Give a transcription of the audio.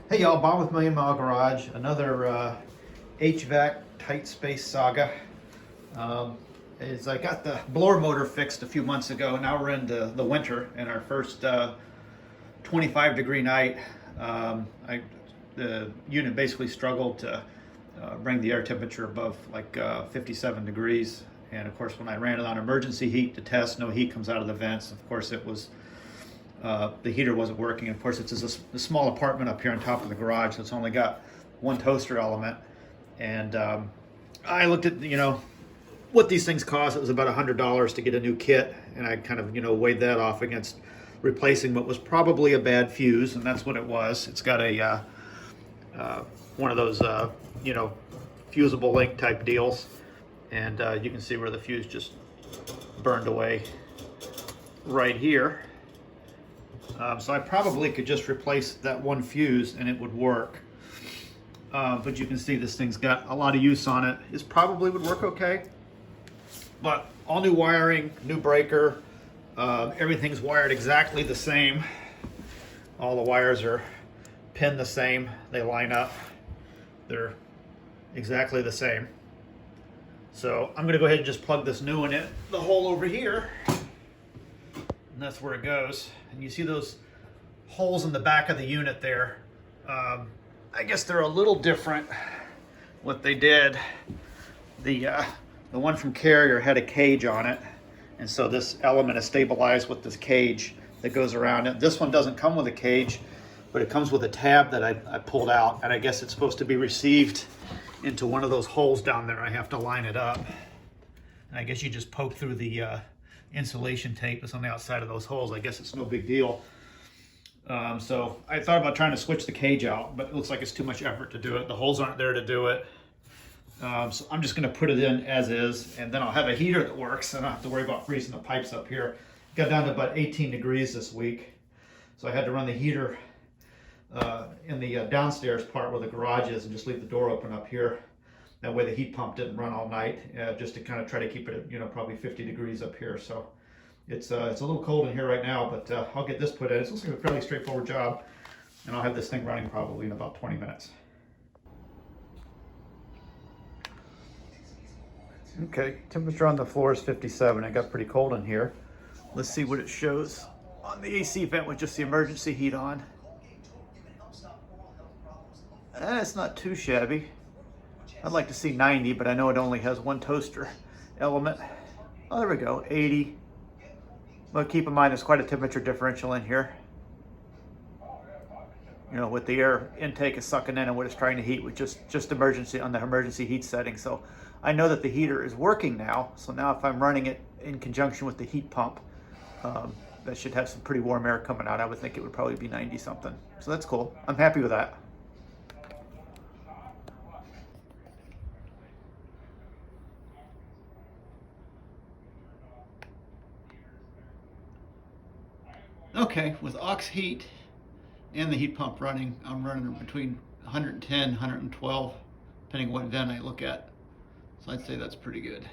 Hey y'all, Bob with Million Mile Garage. Another HVAC tight space saga. I got the blower motor fixed a few months ago. Now we're into the winter and our first 25-degree night. The unit basically struggled to bring the air temperature above like 57 degrees. And of course, when I ran it on emergency heat to test, no heat comes out of the vents. Of course, it was the heater wasn't working. Of course, it's a small apartment up here on top of the garage, so it's only got one toaster element. And I looked at, what these things cost. It was about $100 to get a new kit, and I kind of, weighed that off against replacing what was probably a bad fuse, and that's what it was. It's got a one of those, fusible link type deals, and you can see where the fuse just burned away right here. So I probably could just replace that one fuse and it would work. But you can see this thing's got a lot of use on it. This probably would work okay. But all new wiring, new breaker, everything's wired exactly the same. All the wires are pinned the same. They line up. They're exactly the same. So I'm gonna go ahead and just plug this new one in the hole over here. And that's where it goes. And you see those holes in the back of the unit there. I guess they're a little different. What they did, the one from Carrier had a cage on it, and so this element is stabilized with this cage that goes around it. This one doesn't come with a cage, but it comes with a tab that I pulled out, and I guess it's supposed to be received into one of those holes down there. I have to line it up, and I guess you just poke through the insulation tape that's on the outside of those holes. I guess it's no big deal. So I thought about trying to switch the cage out, but it looks like it's too much effort to do it. The holes aren't there to do it. So I'm just gonna put it in as is, and then I'll have a heater that works, and I don't have to worry about freezing the pipes up here. Got down to about 18 degrees this week. So I had to run the heater in the downstairs part where the garage is and just leave the door open up here. That way the heat pump didn't run all night, just to kind of try to keep it at, probably 50 degrees up here. So it's a little cold in here right now, but I'll get this put in. It looks like a fairly straightforward job, and I'll have this thing running probably in about 20 minutes. Okay, temperature on the floor is 57. It got pretty cold in here. Let's see what it shows on the AC vent with just the emergency heat on. It's not too shabby. I'd like to see 90, but I know it only has one toaster element. Oh, there we go, 80. But keep in mind, there's quite a temperature differential in here. With the air intake is sucking in and what it's trying to heat with just emergency on the emergency heat setting. So I know that the heater is working now. So now if I'm running it in conjunction with the heat pump, that should have some pretty warm air coming out. I would think it would probably be 90 something. So that's cool. I'm happy with that. Okay, with aux heat and the heat pump running, I'm running between 110, 112, depending on what vent I look at. So I'd say that's pretty good.